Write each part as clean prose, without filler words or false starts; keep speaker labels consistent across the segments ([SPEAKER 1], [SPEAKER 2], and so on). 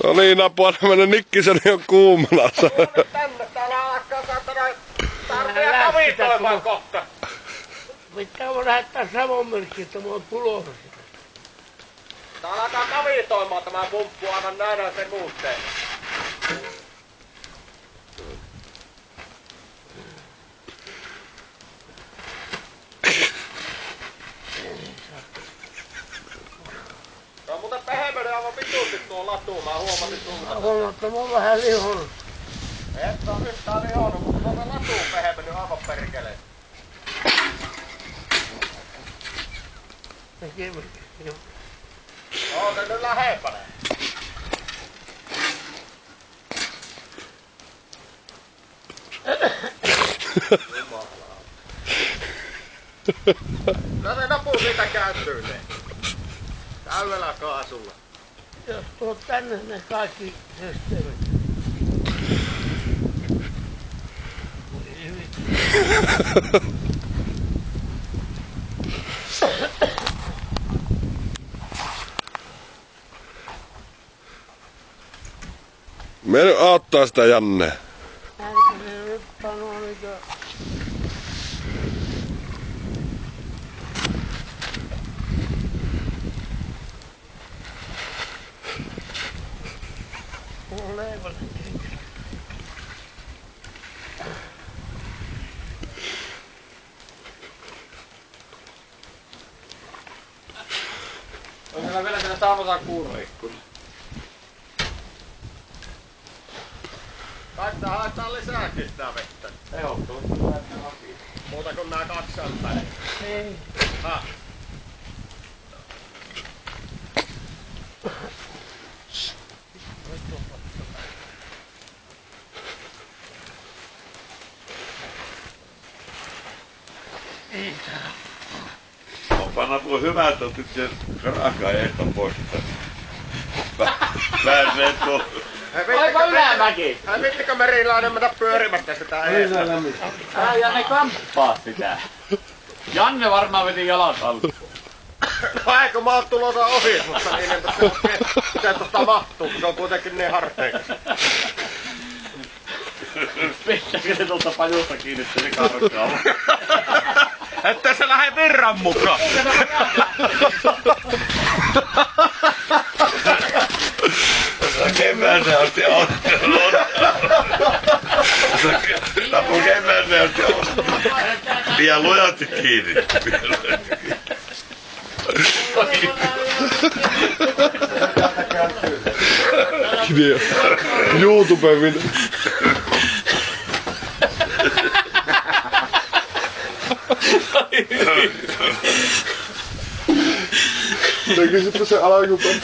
[SPEAKER 1] No niin, apua, mennä Nikkiseni on kuumana.
[SPEAKER 2] Tänne, täällä alkaa tarvitse kavitoimaan kohta.
[SPEAKER 3] Pitää mun lähettää Savonmerkki, että mä oon tulossa sitä.
[SPEAKER 2] Tää alkaa kavitoimaan tämä pumppu, aivan nähdään se muutteen. Se on muuten pehmöinen aivan vitusti tuo latu, mä huomasin tuolta.
[SPEAKER 3] Mä huomaan, että mä oon vähän lihonnut.
[SPEAKER 2] Et oo yhtään lihonnut, mutta tuolta latuun pehmönyt aivan perkeleen. Oo, se nyt lähempänä. No se napu siitä käyttyy. Täydellä kaasulla.
[SPEAKER 3] Jos tuot tänne ne kaikki systeemit.
[SPEAKER 1] Me nyt auttaa sitä Janne.
[SPEAKER 3] Älkää ne nyt panoo niitä. Mulla on leipäinen kenkä.
[SPEAKER 2] On siellä vielä siellä saamassa kuurreikkuna. Kai haetaan lisääkin sitä vettä. Ehdottomasti lähdetään hakiin. Muuta kuin nää kaksi ämpäriä.
[SPEAKER 3] Ei.
[SPEAKER 2] Ha.
[SPEAKER 3] Ei tää.
[SPEAKER 4] Panna tuo hyvä, että otit sen raaka ehton pois. Pääsee tuolla.
[SPEAKER 2] Aipa ylämäki! Hei, vittikö Merilainen mennä pyörimättä sitä eessä?
[SPEAKER 5] Älä Janne kamppaa sitä. Janne varmaan veti jalat alle.
[SPEAKER 2] No eikö mä oon tulossa ohi, mutta niin että se tosta mahtuu, kun se on kuitenkin niin harteeksi.
[SPEAKER 5] Pistäkö se tuolta pajusta kiinni, että se karkaa?
[SPEAKER 2] Että se lähde virran mukaan!
[SPEAKER 4] Keväänsä asti ottelun. Tapu keväänsä asti ottelun. Pidä lujasti kiinni.
[SPEAKER 1] Idea. YouTuben video. Näkisipä se alkupäin,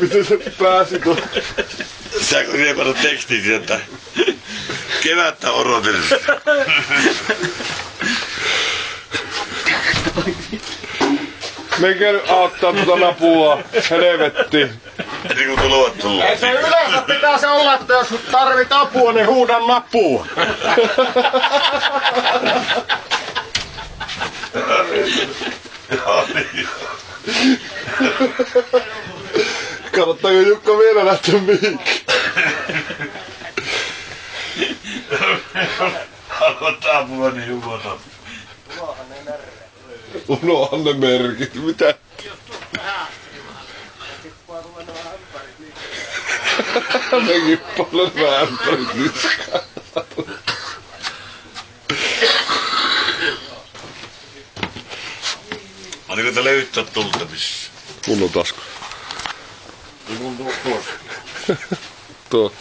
[SPEAKER 1] miten se pääsi tuon.
[SPEAKER 4] Sä kun ei panna tekstiin sieltä. Kevättä odotin.
[SPEAKER 1] Menkää nyt auttaa tuota napua, helvetti.
[SPEAKER 4] Niin kuin tulevat tulla.
[SPEAKER 2] Ei se yleensä pitäisi olla, että jos tarvit apua, niin huudan napua.
[SPEAKER 1] Kannattaako Jukka vielä lähteä mihinkään?
[SPEAKER 4] Haluat apua, niin jumala.
[SPEAKER 1] Unohan ne merkit, mitä? Mekin paljon vähän ämpärit niskaan.
[SPEAKER 4] Oliko te löytää tulta missä?
[SPEAKER 1] Mun on tasku.
[SPEAKER 4] Niin mun tuo.
[SPEAKER 1] Tuo.